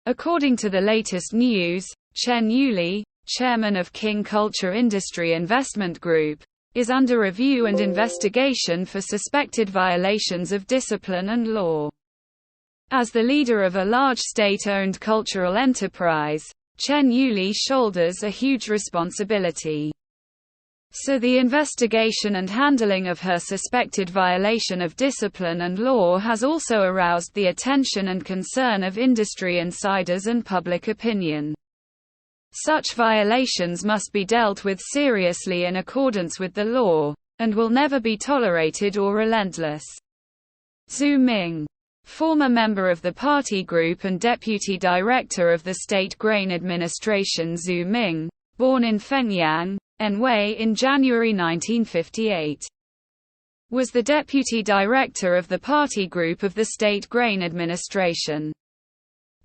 According to the latest news, Chen Yuli, chairman of King Culture Industry Investment Group, is under review and investigation for suspected violations of discipline and law. As the leader of a large state-owned cultural enterprise, Chen Yuli shoulders a huge responsibility. So the investigation and handling of her suspected violation of discipline and law has also aroused the attention and concern of industry insiders and public opinion. Such violations must be dealt with seriously in accordance with the law, and will never be tolerated or relentless. Zhu Ming, former member of the party group and deputy director of the State Grain Administration. Zhu Ming, born in Fengyang, Anhui in January 1958, was the deputy director of the party group of the State Grain Administration.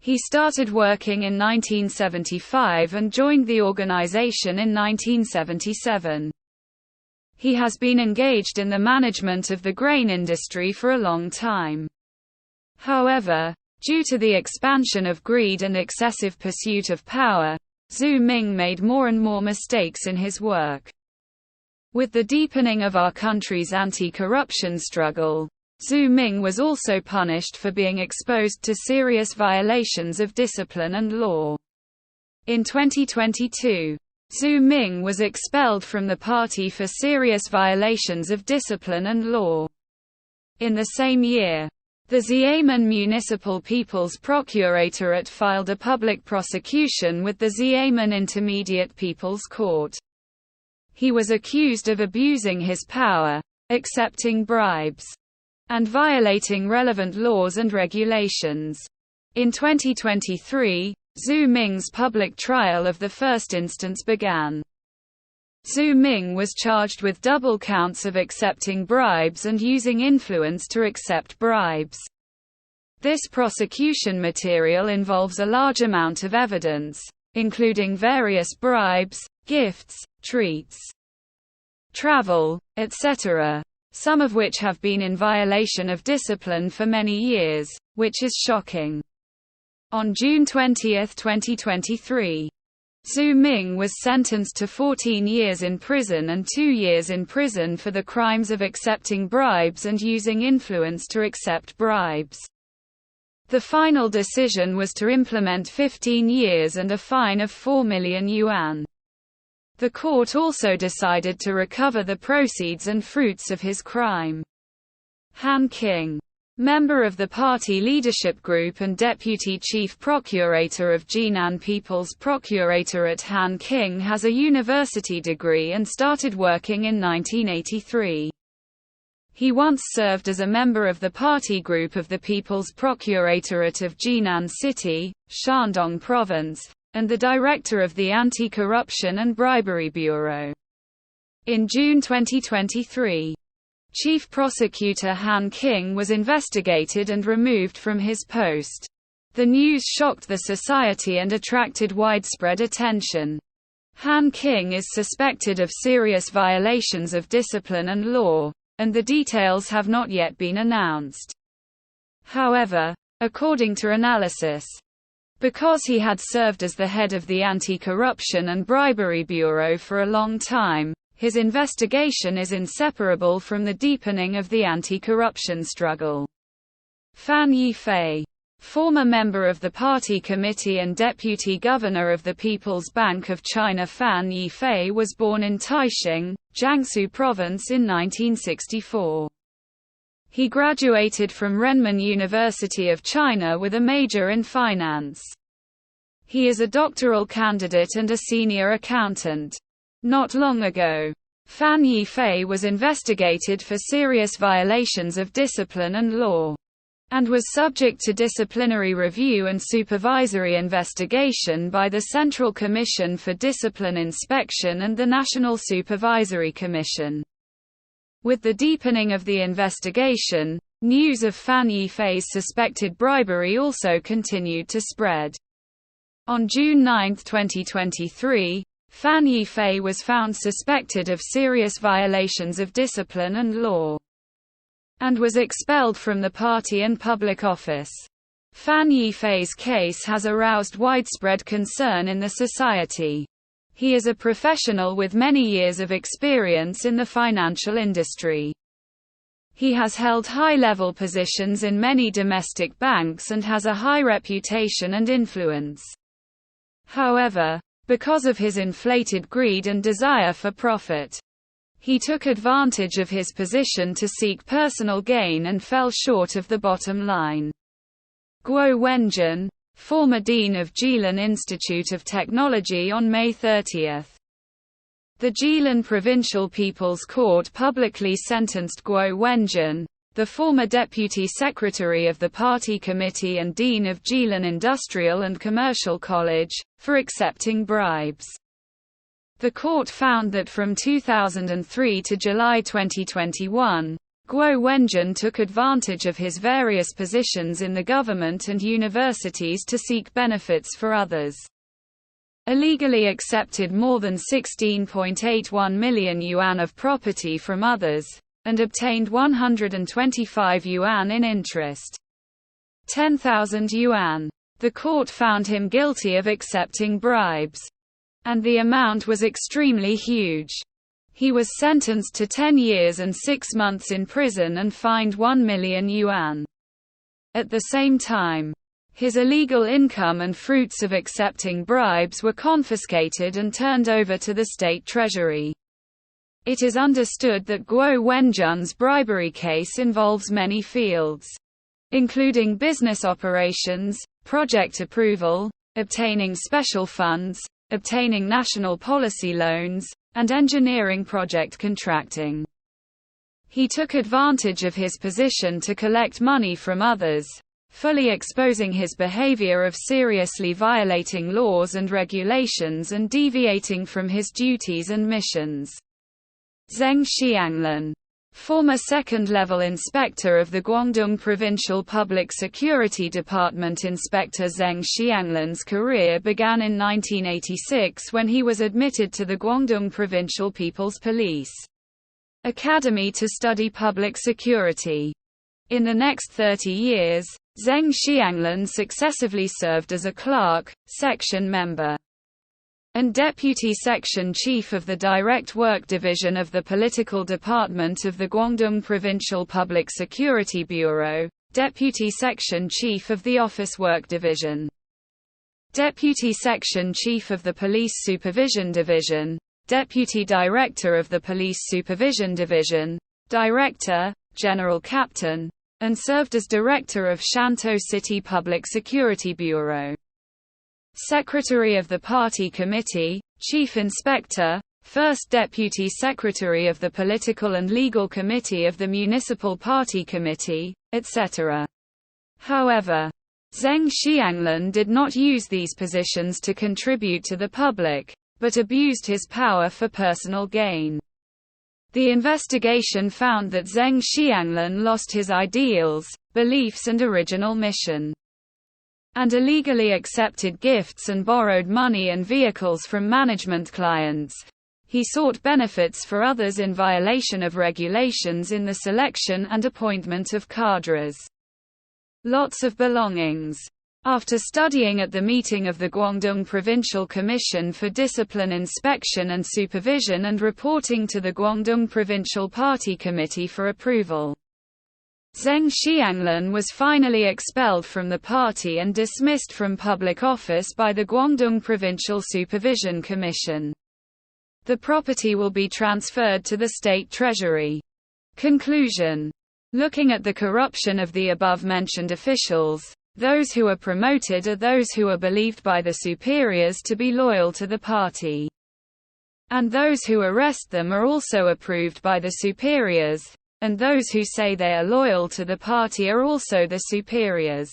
He started working in 1975 and joined the organization in 1977. He has been engaged in the management of the grain industry for a long time. However, due to the expansion of greed and excessive pursuit of power, Zhu Ming made more and more mistakes in his work. With the deepening of our country's anti-corruption struggle, Zhu Ming was also punished for being exposed to serious violations of discipline and law. In 2022, Zhu Ming was expelled from the party for serious violations of discipline and law. In the same year, the Xiamen Municipal People's Procuratorate filed a public prosecution with the Xiamen Intermediate People's Court. He was accused of abusing his power, accepting bribes, and violating relevant laws and regulations. In 2023, Zhu Ming's public trial of the first instance began. Zhu Ming was charged with double counts of accepting bribes and using influence to accept bribes. This prosecution material involves a large amount of evidence, including various bribes, gifts, treats, travel, etc., some of which have been in violation of discipline for many years, which is shocking. On June 20, 2023, Zhu Ming was sentenced to 14 years in prison and 2 years in prison for the crimes of accepting bribes and using influence to accept bribes. The final decision was to implement 15 years and a fine of 4 million yuan. The court also decided to recover the proceeds and fruits of his crime. Han Qing, member of the party leadership group and deputy chief procurator of Jinan People's Procuratorate. Han Qing has a university degree and started working in 1983. He once served as a member of the party group of the People's Procuratorate of Jinan City, Shandong Province, and the director of the Anti-Corruption and Bribery Bureau. In June 2023, Chief Prosecutor Han Qing was investigated and removed from his post. The news shocked the society and attracted widespread attention. Han Qing is suspected of serious violations of discipline and law, and the details have not yet been announced. However, according to analysis, because he had served as the head of the Anti-Corruption and Bribery Bureau for a long time, his investigation is inseparable from the deepening of the anti-corruption struggle. Fan Yifei, former member of the party committee and deputy governor of the People's Bank of China. Fan Yifei was born in Taixing, Jiangsu Province in 1964. He graduated from Renmin University of China with a major in finance. He is a doctoral candidate and a senior accountant. Not long ago, Fan Yifei was investigated for serious violations of discipline and law, and was subject to disciplinary review and supervisory investigation by the Central Commission for Discipline Inspection and the National Supervisory Commission. With the deepening of the investigation, news of Fan Yifei's suspected bribery also continued to spread. On June 9, 2023, Fan Yifei was found suspected of serious violations of discipline and law, and was expelled from the party and public office. Fan Yifei's case has aroused widespread concern in the society. He is a professional with many years of experience in the financial industry. He has held high-level positions in many domestic banks and has a high reputation and influence. However, because of his inflated greed and desire for profit, he took advantage of his position to seek personal gain and fell short of the bottom line. Guo Wenjun, former dean of Jilin Institute of Technology, on May 30. The Jilin Provincial People's Court publicly sentenced Guo Wenjun, the former deputy secretary of the party committee and dean of Jilin Industrial and Commercial College, for accepting bribes. The court found that from 2003 to July 2021, Guo Wenjun took advantage of his various positions in the government and universities to seek benefits for others. Illegally accepted more than 16.81 million yuan of property from others, and obtained 125 yuan in interest. 10,000 yuan. The court found him guilty of accepting bribes. And the amount was extremely huge. He was sentenced to 10 years and 6 months in prison and fined 1 million yuan. At the same time, his illegal income and fruits of accepting bribes were confiscated and turned over to the state treasury. It is understood that Guo Wenjun's bribery case involves many fields, including business operations, project approval, obtaining special funds, obtaining national policy loans, and engineering project contracting. He took advantage of his position to collect money from others, fully exposing his behavior of seriously violating laws and regulations and deviating from his duties and missions. Zheng Xianglan, former second-level inspector of the Guangdong Provincial Public Security Department. Inspector Zheng Xianglan's career began in 1986 when he was admitted to the Guangdong Provincial People's Police Academy to study public security. In the next 30 years, Zheng Xianglan successively served as a clerk, section member, and deputy section chief of the Direct Work Division of the Political Department of the Guangdong Provincial Public Security Bureau, deputy section chief of the Office Work Division, deputy section chief of the Police Supervision Division, deputy director of the Police Supervision Division, director, general captain, and served as director of Shantou City Public Security Bureau. Secretary of the Party Committee, Chief Inspector, First Deputy Secretary of the Political and Legal Committee of the Municipal Party Committee, etc. However, Zheng Xianglan did not use these positions to contribute to the public, but abused his power for personal gain. The investigation found that Zheng Xianglan lost his ideals, beliefs and original mission, and illegally accepted gifts and borrowed money and vehicles from management clients. He sought benefits for others in violation of regulations in the selection and appointment of cadres. Lots of belongings. After studying at the meeting of the Guangdong Provincial Commission for Discipline Inspection and Supervision and reporting to the Guangdong Provincial Party Committee for approval, Zheng Xianglan was finally expelled from the party and dismissed from public office by the Guangdong Provincial Supervision Commission. The property will be transferred to the state treasury. Conclusion. Looking at the corruption of the above-mentioned officials, those who are promoted are those who are believed by the superiors to be loyal to the party. And those who arrest them are also approved by the superiors, and those who say they are loyal to the party are also the superiors.